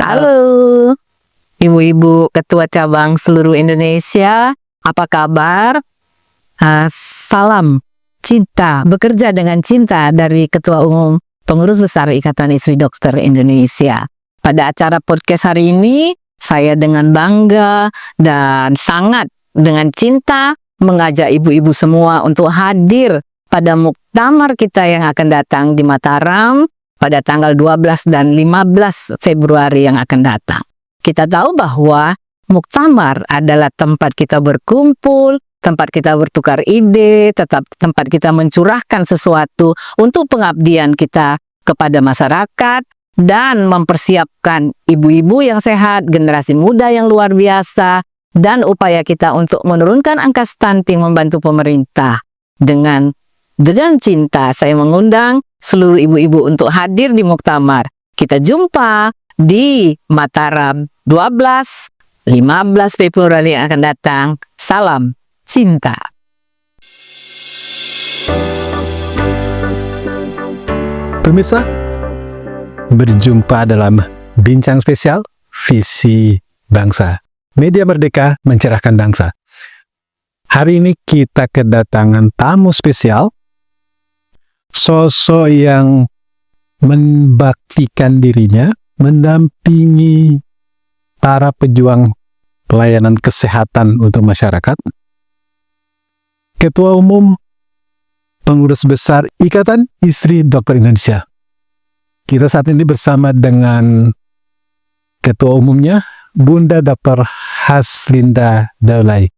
Halo, ibu-ibu ketua cabang seluruh Indonesia, apa kabar? Salam cinta, bekerja dengan cinta dari Ketua Umum Pengurus Besar Ikatan Istri Dokter Indonesia. Pada acara podcast hari ini, saya dengan bangga dan sangat dengan cinta mengajak ibu-ibu semua untuk hadir pada muktamar kita yang akan datang di Mataram pada tanggal 12 dan 15 Februari yang akan datang. Kita tahu bahwa muktamar adalah tempat kita berkumpul, tempat kita bertukar ide, tempat kita mencurahkan sesuatu untuk pengabdian kita kepada masyarakat dan mempersiapkan ibu-ibu yang sehat, generasi muda yang luar biasa, dan upaya kita untuk menurunkan angka stunting membantu pemerintah. Dengan cinta saya mengundang seluruh ibu-ibu untuk hadir di muktamar. Kita jumpa di Mataram 12-15 Februari yang akan datang. Salam cinta. Pemirsa, berjumpa dalam bincang spesial Visi Bangsa. Media Merdeka mencerahkan bangsa. Hari ini kita kedatangan tamu spesial, sosok yang membaktikan dirinya mendampingi para pejuang pelayanan kesehatan untuk masyarakat. Ketua Umum Pengurus Besar Ikatan Istri Dokter Indonesia. Kita saat ini bersama dengan Ketua Umumnya, Bunda Dr. Haslinda Daulay.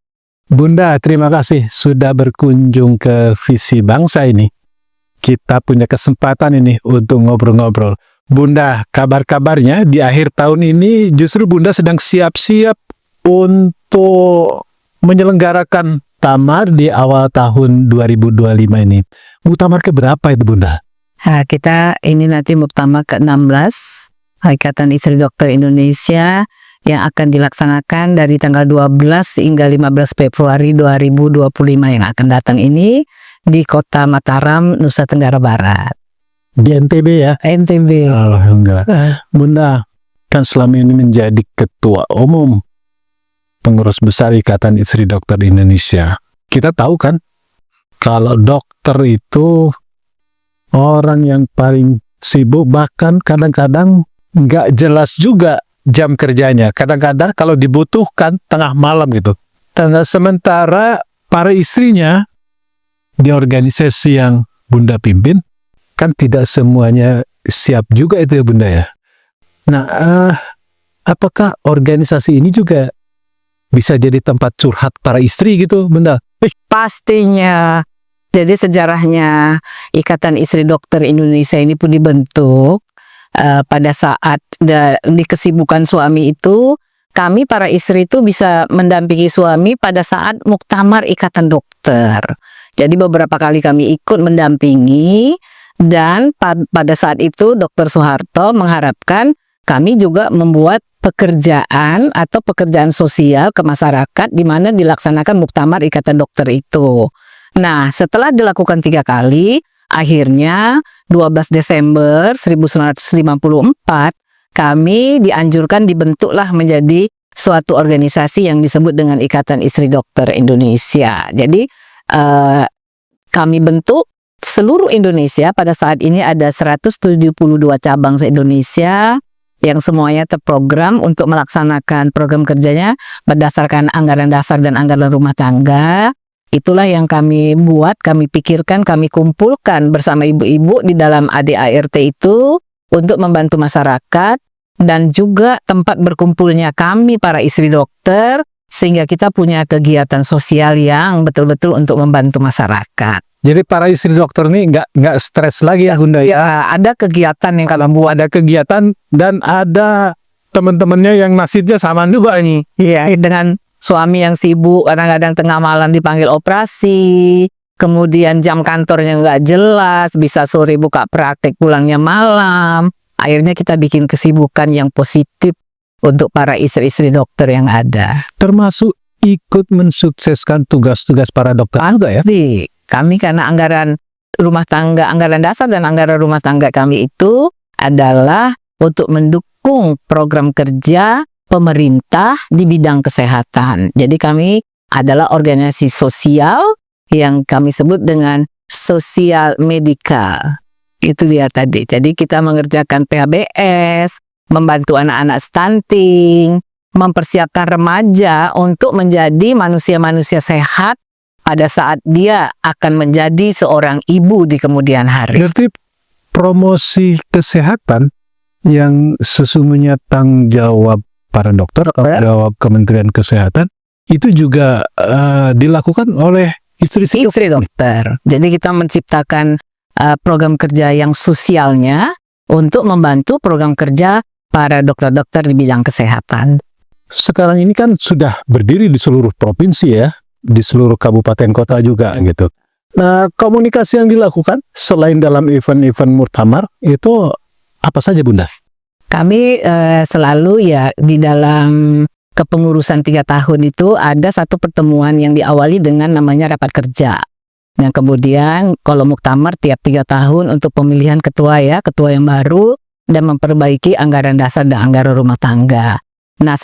Bunda, terima kasih sudah berkunjung ke Visi Bangsa ini. Kita punya kesempatan ini untuk ngobrol-ngobrol. Bunda, kabar-kabarnya di akhir tahun ini justru Bunda sedang siap-siap untuk menyelenggarakan muktamar di awal tahun 2025 ini. Muktamar keberapa itu, Bunda? Kita ini nanti muktamar ke-16 Ikatan Istri Dokter Indonesia yang akan dilaksanakan dari tanggal 12 hingga 15 Februari 2025 yang akan datang ini di Kota Mataram, Nusa Tenggara Barat. Di NTB ya? NTB. Alhamdulillah. Bunda, kan selama ini menjadi Ketua Umum Pengurus Besar Ikatan Istri Dokter Indonesia. Kita tahu kan, kalau dokter itu orang yang paling sibuk, bahkan kadang-kadang nggak jelas juga jam kerjanya. Kadang-kadang kalau dibutuhkan tengah malam gitu. Sementara para istrinya di organisasi yang Bunda pimpin, kan tidak semuanya siap juga itu ya Bunda ya. Nah, apakah organisasi ini juga bisa jadi tempat curhat para istri gitu Bunda? Pastinya. Jadi sejarahnya Ikatan Istri Dokter Indonesia ini pun dibentuk pada saat di kesibukan suami itu, kami para istri itu bisa mendampingi suami pada saat muktamar Ikatan Dokter. Jadi beberapa kali kami ikut mendampingi, dan pada saat itu Dr. Soeharto mengharapkan kami juga membuat pekerjaan atau pekerjaan sosial ke masyarakat di mana dilaksanakan muktamar Ikatan Dokter itu. Nah, setelah dilakukan 3 kali, akhirnya 12 Desember 1954 kami dianjurkan dibentuklah menjadi suatu organisasi yang disebut dengan Ikatan Istri Dokter Indonesia. Jadi kami bentuk seluruh Indonesia. Pada saat ini ada 172 cabang se-Indonesia yang semuanya terprogram untuk melaksanakan program kerjanya berdasarkan anggaran dasar dan anggaran rumah tangga. Itulah yang kami buat, kami pikirkan, kami kumpulkan bersama ibu-ibu di dalam ADART itu untuk membantu masyarakat, dan juga tempat berkumpulnya kami para istri dokter, sehingga kita punya kegiatan sosial yang betul-betul untuk membantu masyarakat. Jadi para istri dokter ini nggak stres lagi ya Bunda ya? Ya, ada kegiatan yang kalau buat. Ada kegiatan dan ada teman-temannya yang nasibnya sama juga ini. Iya, dengan suami yang sibuk, kadang-kadang tengah malam dipanggil operasi, kemudian jam kantornya nggak jelas, bisa sore buka praktek, pulangnya malam. Akhirnya kita bikin kesibukan yang positif untuk para istri-istri dokter yang ada. Termasuk ikut mensukseskan tugas-tugas para dokter juga ya? Kami karena anggaran rumah tangga, anggaran dasar dan anggaran rumah tangga kami itu adalah untuk mendukung program kerja pemerintah di bidang kesehatan. Jadi kami adalah organisasi sosial yang kami sebut dengan sosial medika. Itu dia tadi. Jadi kita mengerjakan PHBS, membantu anak-anak stunting, mempersiapkan remaja untuk menjadi manusia-manusia sehat pada saat dia akan menjadi seorang ibu di kemudian hari. Berarti promosi kesehatan yang sesungguhnya tanggung jawab para dokter, tanggung jawab Kementerian Kesehatan, itu juga dilakukan oleh istri dokter. Jadi kita menciptakan program kerja yang sosialnya untuk membantu program kerja para dokter-dokter di bidang kesehatan. Sekarang ini kan sudah berdiri di seluruh provinsi ya, di seluruh kabupaten kota juga gitu. Nah, komunikasi yang dilakukan selain dalam event-event muktamar itu apa saja, Bunda? Kami selalu ya di dalam kepengurusan 3 tahun itu ada satu pertemuan yang diawali dengan namanya rapat kerja. Nah, kemudian kalau muktamar tiap 3 tahun untuk pemilihan ketua yang baru dan memperbaiki anggaran dasar dan anggaran rumah tangga. Nah,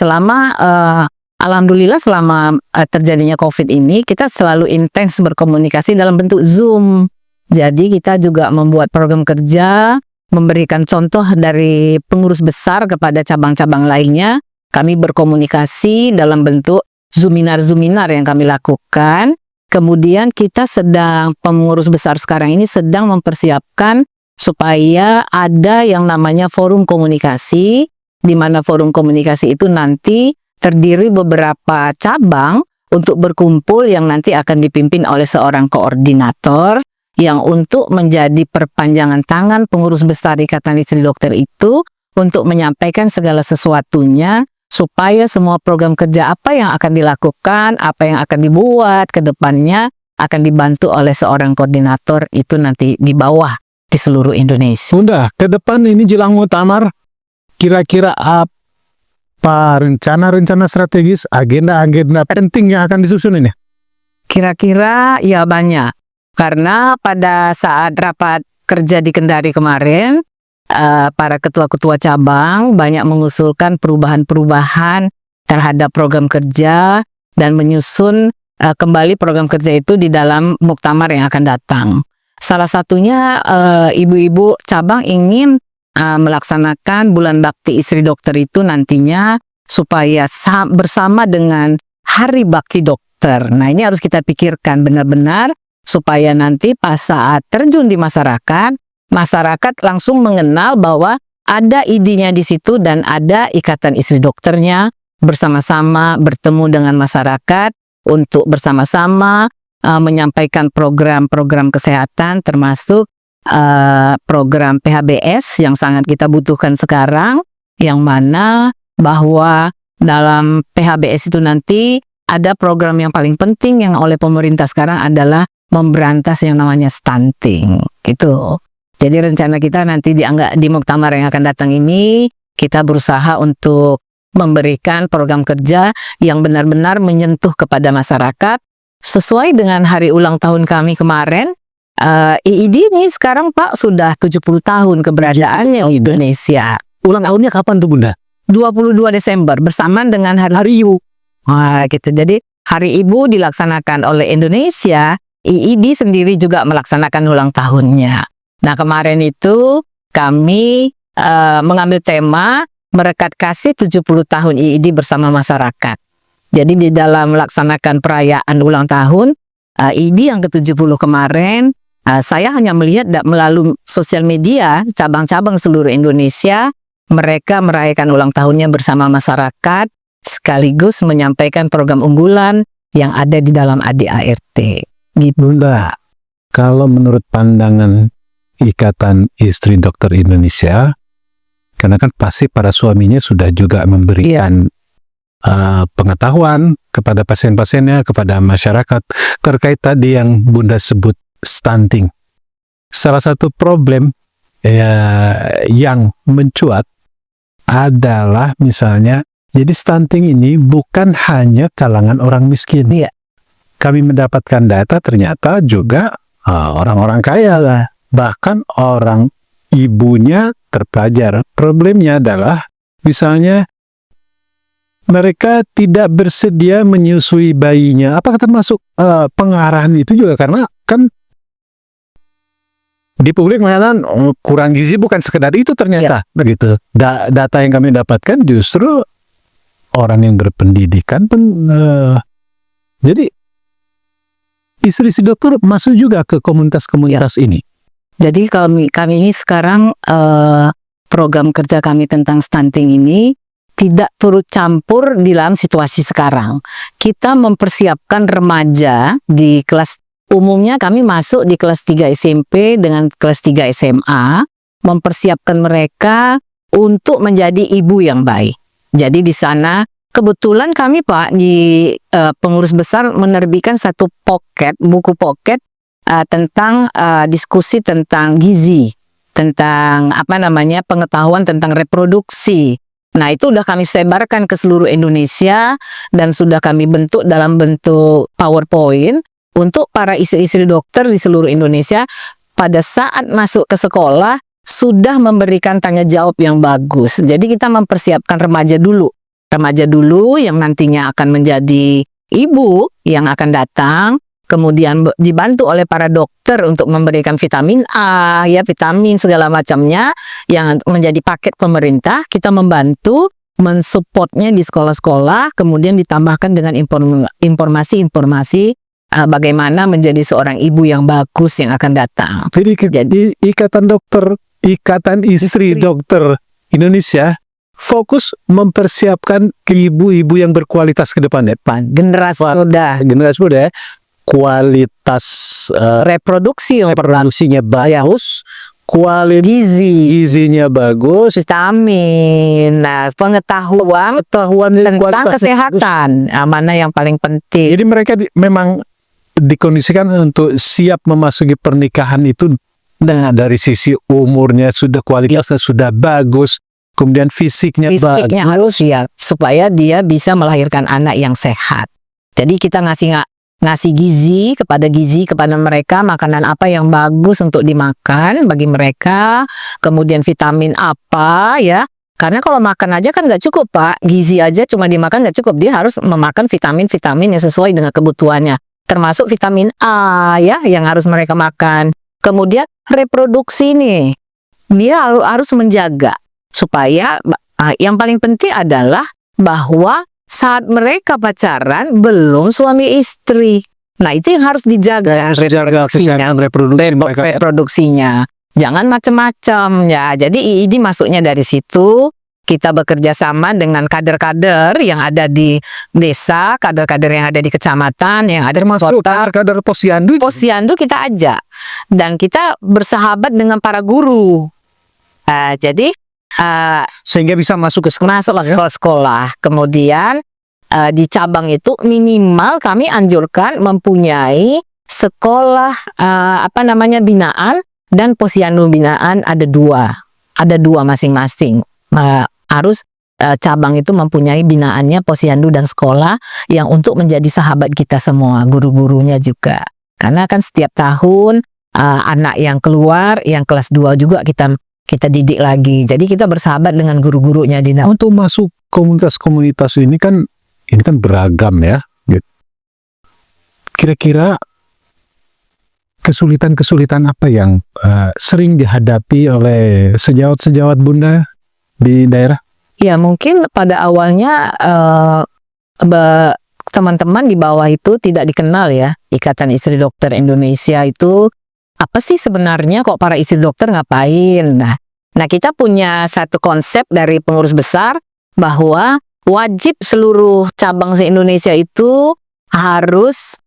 alhamdulillah selama terjadinya COVID ini kita selalu intens berkomunikasi dalam bentuk Zoom. Jadi kita juga membuat program kerja, memberikan contoh dari pengurus besar kepada cabang-cabang lainnya. Kami berkomunikasi dalam bentuk Zoominar yang kami lakukan. Kemudian kita pengurus besar sekarang ini sedang mempersiapkan supaya ada yang namanya forum komunikasi, di mana forum komunikasi itu nanti terdiri beberapa cabang untuk berkumpul yang nanti akan dipimpin oleh seorang koordinator yang untuk menjadi perpanjangan tangan pengurus besar Ikatan Istri Dokter itu untuk menyampaikan segala sesuatunya supaya semua program kerja apa yang akan dilakukan, apa yang akan dibuat ke depannya akan dibantu oleh seorang koordinator itu nanti di bawah di seluruh Indonesia. Bunda, ke depan ini jelang muktamar, kira-kira apa rencana-rencana strategis, agenda-agenda penting yang akan disusun ini? Kira-kira ya banyak. Karena pada saat rapat kerja di Kendari kemarin, para ketua-ketua cabang banyak mengusulkan perubahan-perubahan terhadap program kerja dan menyusun kembali program kerja itu di dalam muktamar yang akan datang. Salah satunya ibu-ibu cabang ingin melaksanakan bulan bakti istri dokter itu nantinya supaya bersama dengan Hari Bakti Dokter. Nah, ini harus kita pikirkan benar-benar supaya nanti pas saat terjun di masyarakat langsung mengenal bahwa ada ID-nya di situ dan ada Ikatan Istri Dokternya bersama-sama bertemu dengan masyarakat untuk bersama-sama menyampaikan program-program kesehatan termasuk program PHBS yang sangat kita butuhkan sekarang, yang mana bahwa dalam PHBS itu nanti ada program yang paling penting yang oleh pemerintah sekarang adalah memberantas yang namanya stunting gitu. Jadi rencana kita nanti di muktamar yang akan datang ini kita berusaha untuk memberikan program kerja yang benar-benar menyentuh kepada masyarakat sesuai dengan hari ulang tahun kami kemarin. IID ini sekarang Pak sudah 70 tahun keberadaannya di Indonesia. Ulang tahunnya kapan tuh, Bunda? 22 Desember bersamaan dengan Hari Ibu. Nah, gitu. Jadi Hari Ibu dilaksanakan oleh Indonesia, IID sendiri juga melaksanakan ulang tahunnya. Nah, kemarin itu kami mengambil tema merekat kasih 70 tahun IID bersama masyarakat. Jadi di dalam melaksanakan perayaan ulang tahun IID yang ke-70 kemarin, saya hanya melihat melalui sosial media cabang-cabang seluruh Indonesia, mereka merayakan ulang tahunnya bersama masyarakat sekaligus menyampaikan program unggulan yang ada di dalam ADART. Gitu. Bunda, kalau menurut pandangan Ikatan Istri Dokter Indonesia, karena kan pasti para suaminya sudah juga memberikan pengetahuan kepada pasien-pasiennya, kepada masyarakat terkait tadi yang Bunda sebut stunting. Salah satu problem yang mencuat adalah misalnya, jadi stunting ini bukan hanya kalangan orang miskin. Iya. Kami mendapatkan data ternyata juga orang-orang kaya lah. Bahkan orang ibunya terpelajar. Problemnya adalah misalnya mereka tidak bersedia menyusui bayinya. Apakah termasuk pengarahan itu juga? Karena kan di publik mengatakan kurang gizi bukan sekedar itu ternyata. Begitu. Data yang kami dapatkan justru orang yang berpendidikan pun jadi istri-istri dokter masuk juga ke komunitas-komunitas ini. Jadi kami ini sekarang program kerja kami tentang stunting ini tidak turut campur di dalam situasi sekarang. Kita mempersiapkan remaja di kelas, umumnya kami masuk di kelas 3 SMP dengan kelas 3 SMA, mempersiapkan mereka untuk menjadi ibu yang baik. Jadi di sana kebetulan kami Pak di pengurus besar menerbitkan satu buku pocket tentang diskusi tentang gizi, tentang pengetahuan tentang reproduksi. Nah, itu udah kami sebarkan ke seluruh Indonesia dan sudah kami bentuk dalam bentuk PowerPoint untuk para istri-istri dokter di seluruh Indonesia pada saat masuk ke sekolah sudah memberikan tanya jawab yang bagus. Jadi kita mempersiapkan remaja dulu yang nantinya akan menjadi ibu yang akan datang, kemudian dibantu oleh para dokter untuk memberikan vitamin A, ya vitamin segala macamnya yang menjadi paket pemerintah. Kita membantu mensupportnya di sekolah-sekolah, kemudian ditambahkan dengan informasi-informasi bagaimana menjadi seorang ibu yang bagus yang akan datang. Jadi Ikatan Istri Dokter Indonesia fokus mempersiapkan ibu-ibu yang berkualitas ke depan ya. Generasi muda. Kualitas reproduksinya bagus, gizinya bagus, vitamin, pengetahuan tentang kesehatan, mana yang paling penting. Jadi mereka memang dikondisikan untuk siap memasuki pernikahan itu dari sisi umurnya sudah, kualitasnya sudah bagus, kemudian fisiknya harus siap supaya dia bisa melahirkan anak yang sehat. Jadi kita ngasih gizi kepada mereka, makanan apa yang bagus untuk dimakan bagi mereka, kemudian vitamin apa ya, karena kalau makan aja kan nggak cukup Pak, gizi aja cuma dimakan nggak cukup, dia harus memakan vitamin-vitamin yang sesuai dengan kebutuhannya, termasuk vitamin A ya yang harus mereka makan. Kemudian reproduksi nih, dia harus menjaga supaya yang paling penting adalah bahwa saat mereka pacaran belum suami istri. Nah, itu yang harus dijaga reproduksinya. Jangan macam-macam ya. Jadi ini masuknya dari situ. Kita bekerja sama dengan kader-kader yang ada di desa, kader-kader yang ada di kecamatan, yang ada di kota. Kader Posyandu. Posyandu kita ajak. Dan kita bersahabat dengan para guru. Jadi sehingga bisa masuk ke sekolah. Kemudian di cabang itu minimal kami anjurkan mempunyai sekolah binaan dan posyandu binaan ada dua masing-masing. Harus cabang itu mempunyai binaannya posyandu dan sekolah yang untuk menjadi sahabat kita semua, guru-gurunya juga. Karena kan setiap tahun anak yang keluar yang kelas 2 juga kita didik lagi. Jadi kita bersahabat dengan guru-gurunya. Untuk masuk komunitas-komunitas ini kan beragam ya. Kira-kira kesulitan-kesulitan apa yang sering dihadapi oleh sejawat-sejawat Bunda di daerah? Ya mungkin pada awalnya teman-teman di bawah itu tidak dikenal ya. Ikatan Istri Dokter Indonesia itu apa sih sebenarnya, kok para istri dokter ngapain? Nah kita punya satu konsep dari pengurus besar bahwa wajib seluruh cabang se-Indonesia itu harus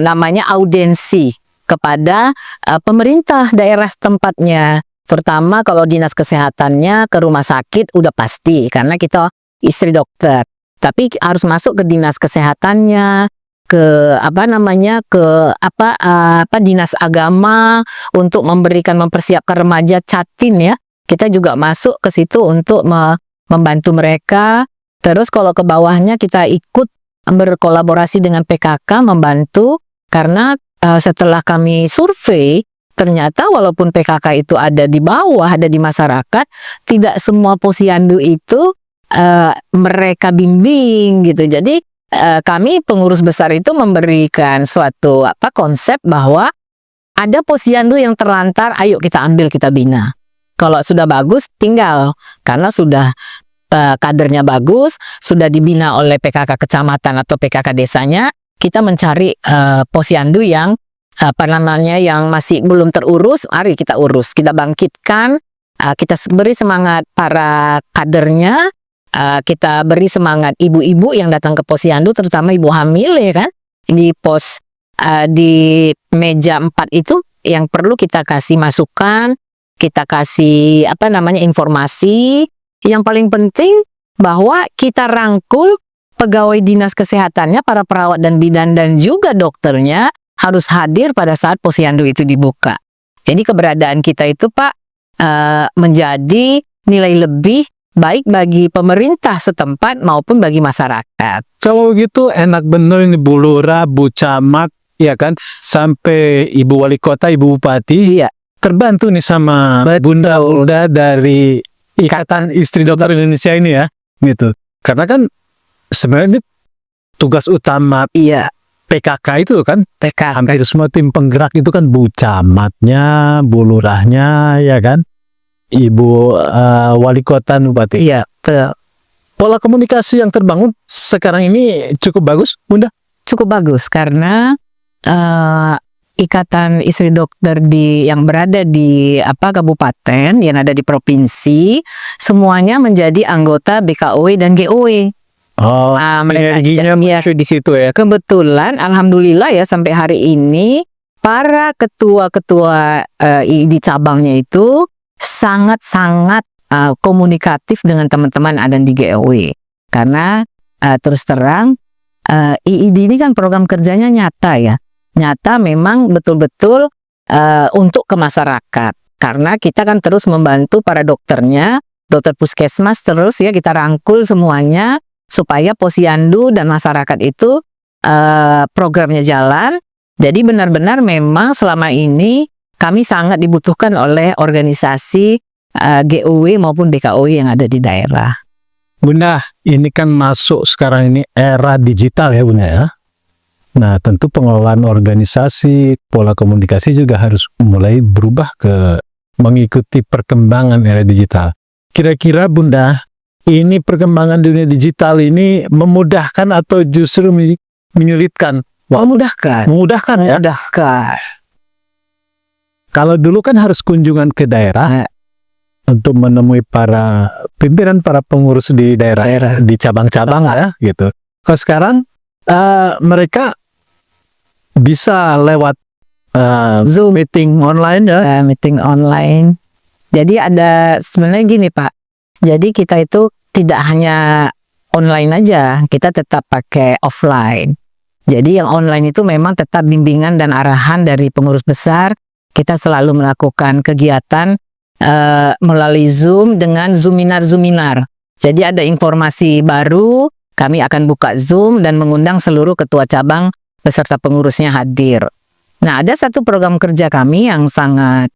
namanya audiensi kepada pemerintah daerah tempatnya. Terutama kalau dinas kesehatannya ke rumah sakit udah pasti karena kita istri dokter. Tapi harus masuk ke dinas kesehatannya, ke dinas agama untuk mempersiapkan remaja Catin ya. Kita juga masuk ke situ untuk membantu mereka. Terus kalau ke bawahnya kita ikut berkolaborasi dengan PKK membantu, karena setelah kami survei ternyata walaupun PKK itu ada di bawah, ada di masyarakat, tidak semua posyandu itu mereka bimbing gitu. Jadi kami pengurus besar itu memberikan suatu konsep bahwa ada posyandu yang terlantar, ayo kita ambil, kita bina. Kalau sudah bagus tinggal, karena sudah kadernya bagus, sudah dibina oleh PKK kecamatan atau PKK desanya, kita mencari posyandu yang yang masih belum terurus, mari kita urus, kita bangkitkan, kita beri semangat para kadernya, kita beri semangat ibu-ibu yang datang ke posyandu, terutama ibu hamil ya kan, di di meja 4 itu yang perlu kita kasih masukan, kita kasih informasi. Yang paling penting bahwa kita rangkul pegawai dinas kesehatannya, para perawat dan bidan dan juga dokternya harus hadir pada saat posyandu itu dibuka. Jadi keberadaan kita itu Pak menjadi nilai lebih baik bagi pemerintah setempat maupun bagi masyarakat. Kalau gitu enak bener ini Bu Lurah, Bu Camat, ya kan, sampai Ibu Wali Kota, Ibu Bupati, Iya. terbantu nih sama bunda-bunda dari Ikatan Istri Dokter Indonesia ini ya, gitu. Karena kan sebenarnya ini tugas utama PKK itu kan, hampir semua tim penggerak itu kan Bu Camatnya, Bu Lurahnya, ya kan, Ibu Wali Kota, Bupati. Iya, Pola komunikasi yang terbangun sekarang ini cukup bagus, Bunda? Cukup bagus karena Ikatan Istri Dokter yang berada di kabupaten, yang ada di provinsi, semuanya menjadi anggota BKOW dan GOW. Oh, mereka di situ ya. Kebetulan, alhamdulillah ya, sampai hari ini para ketua-ketua di cabangnya itu sangat-sangat komunikatif dengan teman-teman ada di GOW. Karena terus terang IID ini kan program kerjanya nyata ya, nyata memang betul-betul untuk ke masyarakat. Karena kita kan terus membantu para dokternya, dokter puskesmas, terus ya kita rangkul semuanya supaya posyandu dan masyarakat itu programnya jalan. Jadi benar-benar memang selama ini kami sangat dibutuhkan oleh organisasi GOW maupun BKOW yang ada di daerah. Bunda, ini kan masuk sekarang ini era digital ya Bunda ya. Nah tentu pengelolaan organisasi, pola komunikasi juga harus mulai berubah ke mengikuti perkembangan era digital. Kira-kira Bunda, ini perkembangan dunia digital ini memudahkan atau justru menyulitkan? Memudahkan. Memudahkan ya? Memudahkan. Kalau dulu kan harus kunjungan ke daerah untuk menemui para pimpinan, para pengurus di daerah, di cabang-cabang ya, gitu. Kalau sekarang mereka bisa lewat Zoom meeting online ya. Meeting online. Jadi ada sebenarnya gini Pak. Jadi kita itu tidak hanya online aja, kita tetap pakai offline. Jadi yang online itu memang tetap bimbingan dan arahan dari pengurus besar. Kita selalu melakukan kegiatan melalui Zoom dengan Zoominar. Jadi ada informasi baru, kami akan buka Zoom dan mengundang seluruh ketua cabang beserta pengurusnya hadir. Nah, ada satu program kerja kami yang sangat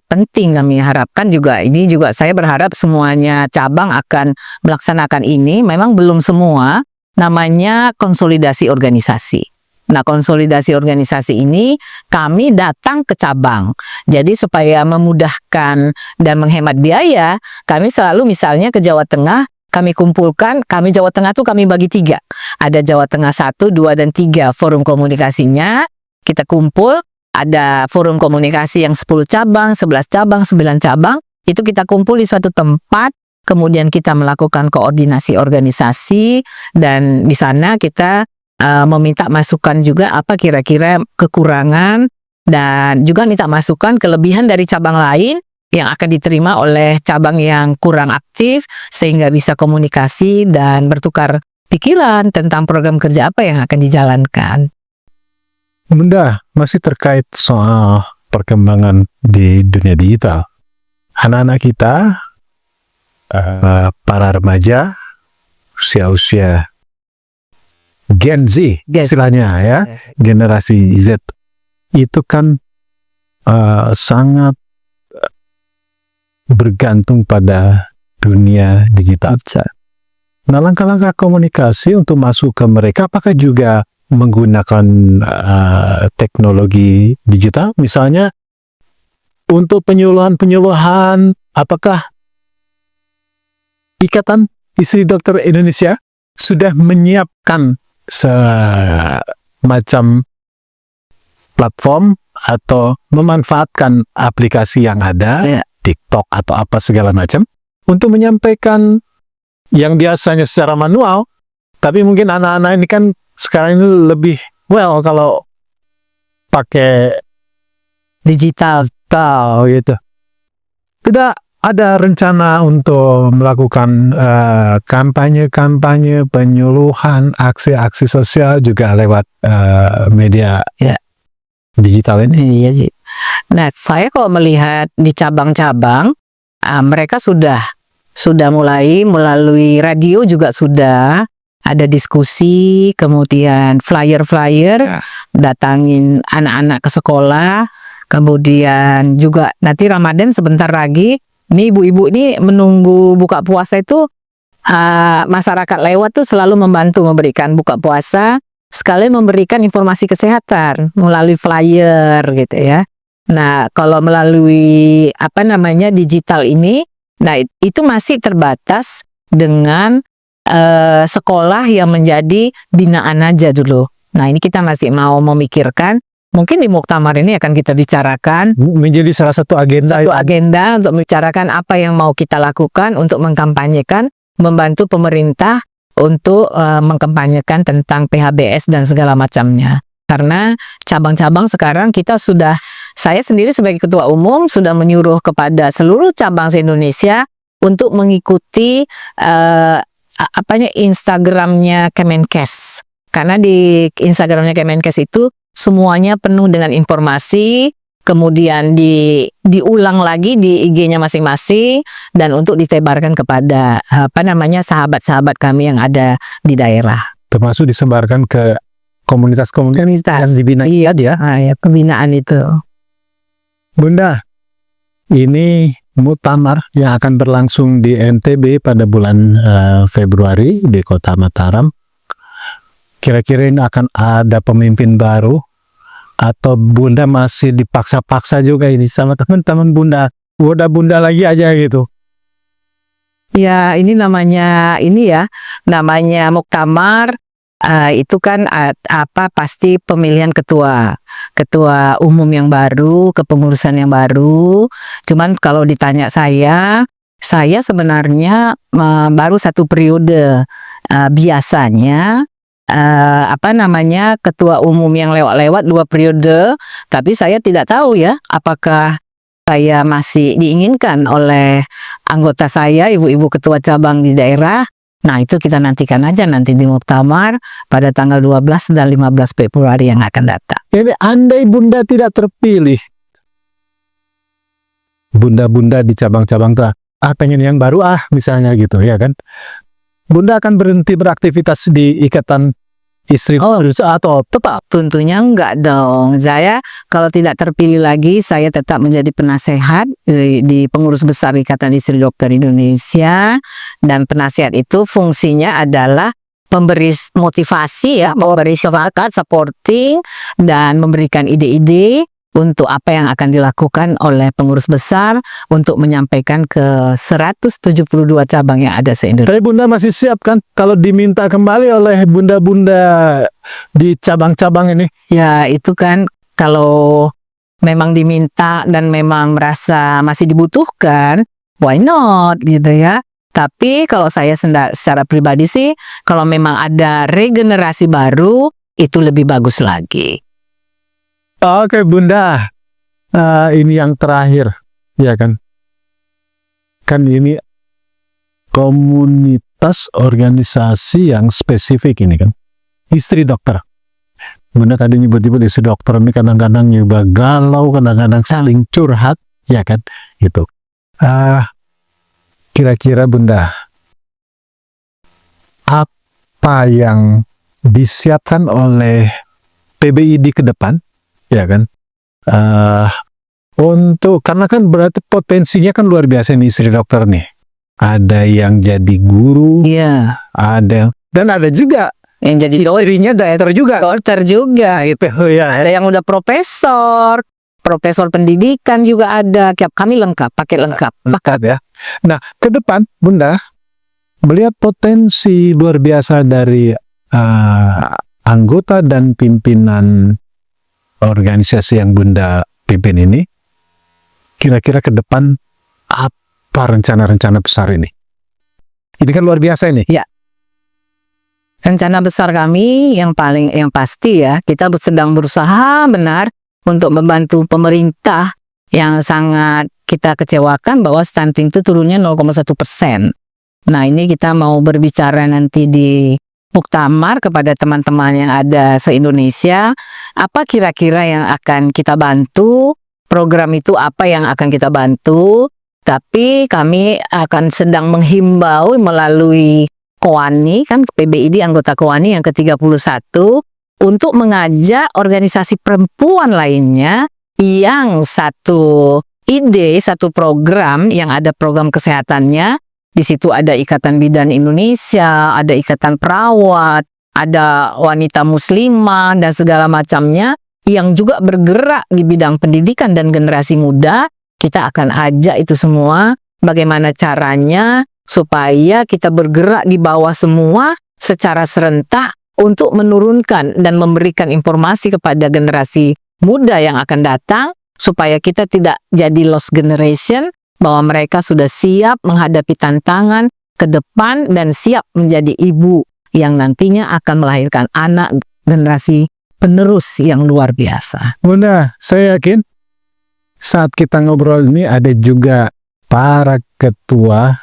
penting kami harapkan juga. Ini juga saya berharap semuanya cabang akan melaksanakan ini. Memang belum semua, namanya konsolidasi organisasi. Nah, konsolidasi organisasi ini kami datang ke cabang. Jadi supaya memudahkan dan menghemat biaya, kami selalu misalnya ke Jawa Tengah, kami kumpulkan, kami Jawa Tengah tuh kami bagi 3. Ada Jawa Tengah 1, 2, dan 3 forum komunikasinya. Kita kumpul, ada forum komunikasi yang 10 cabang, 11 cabang, 9 cabang. Itu kita kumpul di suatu tempat, kemudian kita melakukan koordinasi organisasi, dan di sana kita meminta masukan juga apa kira-kira kekurangan, dan juga minta masukan kelebihan dari cabang lain yang akan diterima oleh cabang yang kurang aktif, sehingga bisa komunikasi dan bertukar pikiran tentang program kerja apa yang akan dijalankan. Bunda, masih terkait soal perkembangan di dunia digital. Anak-anak kita, para remaja, usia-usia Gen Z, istilahnya ya, generasi Z, itu kan sangat bergantung pada dunia digital. Nah, langkah-langkah komunikasi untuk masuk ke mereka, apakah juga menggunakan teknologi digital? Misalnya, untuk penyuluhan-penyuluhan, apakah Ikatan Istri Dokter Indonesia sudah menyiapkan semacam platform atau memanfaatkan aplikasi yang ada, TikTok atau apa segala macam, untuk menyampaikan yang biasanya secara manual, tapi mungkin anak-anak ini kan sekarang ini lebih kalau pakai Digital. gitu. Tidak ada rencana untuk melakukan kampanye-kampanye, penyuluhan, aksi-aksi sosial juga lewat media digital ini. Iya sih. Nah, saya kalau melihat di cabang-cabang, mereka sudah mulai melalui radio juga sudah ada diskusi, kemudian flyer-flyer, datangin anak-anak ke sekolah, kemudian juga nanti Ramadan sebentar lagi. Ini ibu-ibu ini menunggu buka puasa itu, masyarakat lewat tuh selalu membantu memberikan buka puasa, sekali memberikan informasi kesehatan melalui flyer gitu ya. Nah, kalau melalui digital ini, nah itu masih terbatas dengan sekolah yang menjadi binaan aja dulu. Nah, ini kita masih mau memikirkan. Mungkin di muktamar ini akan kita bicarakan Menjadi salah satu agenda untuk membicarakan apa yang mau kita lakukan untuk mengkampanyekan, membantu pemerintah untuk mengkampanyekan tentang PHBS dan segala macamnya. Karena cabang-cabang sekarang saya sendiri sebagai ketua umum sudah menyuruh kepada seluruh cabang se-Indonesia untuk mengikuti Instagramnya Kemenkes. Karena di Instagramnya Kemenkes itu semuanya penuh dengan informasi, kemudian diulang lagi di IG-nya masing-masing, dan untuk ditebarkan kepada sahabat-sahabat kami yang ada di daerah. Termasuk disebarkan ke komunitas-komunitas yang dibina. Iya, pembinaan itu. Bunda, ini muktamar yang akan berlangsung di NTB pada bulan Februari di Kota Mataram. Kira-kira ini akan ada pemimpin baru atau Bunda masih dipaksa-paksa juga ini sama teman-teman Bunda? Bunda lagi aja gitu. Ya, ini namanya muktamar. Itu kan pasti pemilihan ketua umum yang baru, kepengurusan yang baru. Cuman kalau ditanya saya sebenarnya baru 1 periode. Biasanya ketua umum yang lewat-lewat 2 periode, tapi saya tidak tahu ya apakah saya masih diinginkan oleh anggota saya, ibu-ibu ketua cabang di daerah. Nah, itu kita nantikan aja nanti di muktamar pada tanggal 12 dan 15 Februari yang akan datang. Jadi andai Bunda tidak terpilih, Bunda-bunda di cabang-cabang tuh pengen yang baru misalnya gitu ya kan, Bunda akan berhenti beraktivitas di Ikatan Istri atau tetap? Tentunya enggak dong. Saya kalau tidak terpilih lagi, saya tetap menjadi penasehat di pengurus besar Ikatan Istri Dokter Indonesia, dan penasehat itu fungsinya adalah memberi motivasi memberi semangat, supporting, dan memberikan ide-ide untuk apa yang akan dilakukan oleh pengurus besar untuk menyampaikan ke 172 cabang yang ada se-Indonesia. Tapi Bunda masih siap kan kalau diminta kembali oleh bunda-bunda di cabang-cabang ini? Ya, itu kan kalau memang diminta dan memang merasa masih dibutuhkan, why not gitu ya. Tapi kalau saya secara pribadi sih, kalau memang ada regenerasi baru, itu lebih bagus lagi. Oke Bunda, ini yang terakhir, ya kan? Kan ini komunitas organisasi yang spesifik ini kan, istri dokter. Bunda tadi nyebut-nyebut istri dokter ini kadang-kadang juga galau, kadang-kadang saling curhat, ya kan? Gitu. Kira-kira Bunda, apa yang disiapkan oleh PBID ke depan? Ya kan, karena kan berarti potensinya kan luar biasa nih istri dokter nih. Ada yang jadi guru, Iya. dan ada juga Yang jadi dirinya dokter juga. dokter juga gitu. Oh ya, Ada yang udah profesor pendidikan juga ada. Kami lengkap, pakai lengkap. lekat ya. Nah, ke depan Bunda melihat potensi luar biasa dari anggota dan pimpinan organisasi yang Bunda pimpin ini. Kira-kira ke depan apa rencana-rencana besar ini? Ini kan luar biasa ini. Rencana besar kami yang pasti ya, kita sedang berusaha benar untuk membantu pemerintah yang sangat kita kecewakan bahwa stunting itu turunnya 0,1%. Nah, ini kita mau berbicara nanti di muktamar kepada teman-teman yang ada se-Indonesia, apa kira-kira yang akan kita bantu, program itu apa yang akan kita bantu, tapi kami akan sedang menghimbau melalui KOANI, kan PBID anggota KOANI yang ke-31, untuk mengajak organisasi perempuan lainnya yang satu ide, satu program yang ada program kesehatannya. Di situ ada Ikatan Bidan Indonesia, ada Ikatan Perawat, ada wanita muslimah dan segala macamnya yang juga bergerak di bidang pendidikan dan generasi muda. Kita akan ajak itu semua, bagaimana caranya supaya kita bergerak di bawah semua secara serentak untuk menurunkan dan memberikan informasi kepada generasi muda yang akan datang supaya kita tidak jadi lost generation, bahwa mereka sudah siap menghadapi tantangan ke depan dan siap menjadi ibu yang nantinya akan melahirkan anak generasi penerus yang luar biasa. Bunda, saya yakin saat kita ngobrol ini ada juga para ketua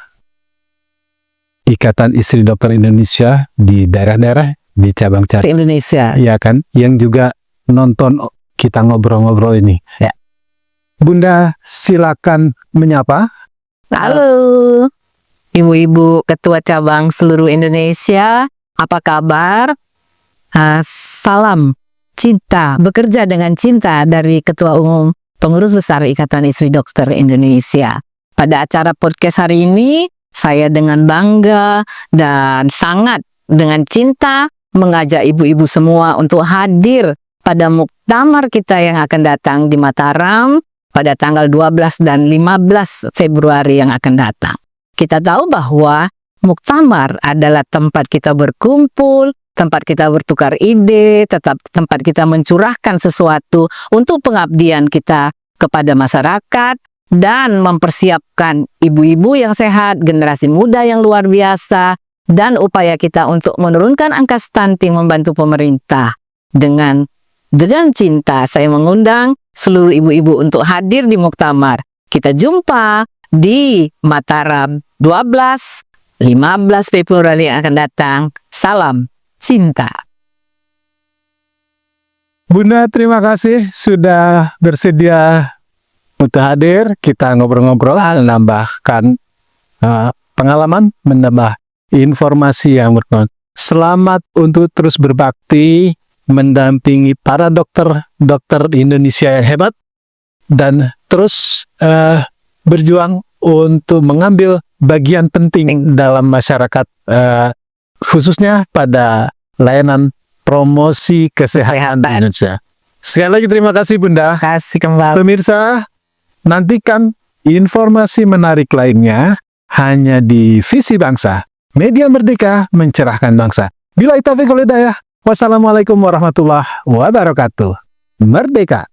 Ikatan Istri Dokter Indonesia di daerah-daerah, di cabang-cabang Indonesia. ya kan, yang juga nonton kita ngobrol-ngobrol ini. Ya. Bunda, silakan menyapa. Halo, ibu-ibu ketua cabang seluruh Indonesia, apa kabar? Salam cinta, bekerja dengan cinta dari Ketua Umum Pengurus Besar Ikatan Istri Dokter Indonesia. Pada acara podcast hari ini, saya dengan bangga dan sangat dengan cinta mengajak ibu-ibu semua untuk hadir pada muktamar kita yang akan datang di Mataram pada tanggal 12 dan 15 Februari yang akan datang. Kita tahu bahwa muktamar adalah tempat kita berkumpul, tempat kita bertukar ide, tempat kita mencurahkan sesuatu untuk pengabdian kita kepada masyarakat, dan mempersiapkan ibu-ibu yang sehat, generasi muda yang luar biasa, dan upaya kita untuk menurunkan angka stunting membantu pemerintah. Dengan cinta, saya mengundang seluruh ibu-ibu untuk hadir di muktamar. Kita jumpa di Mataram 12-15 Februari yang akan datang. Salam cinta. Bunda, terima kasih sudah bersedia untuk hadir. Kita ngobrol-ngobrol, menambahkan pengalaman, menambah informasi yang bermanfaat. Selamat untuk terus berbakti, mendampingi para dokter Indonesia yang hebat, dan terus berjuang untuk mengambil bagian penting dalam masyarakat, khususnya pada layanan promosi kesehatan Indonesia. Sekali lagi terima kasih Bunda. Kasih kembali. Pemirsa, nantikan informasi menarik lainnya hanya di Visi Bangsa, media merdeka mencerahkan bangsa. Billahi taufiq wal hidayah. Wassalamualaikum warahmatullahi wabarakatuh. Merdeka!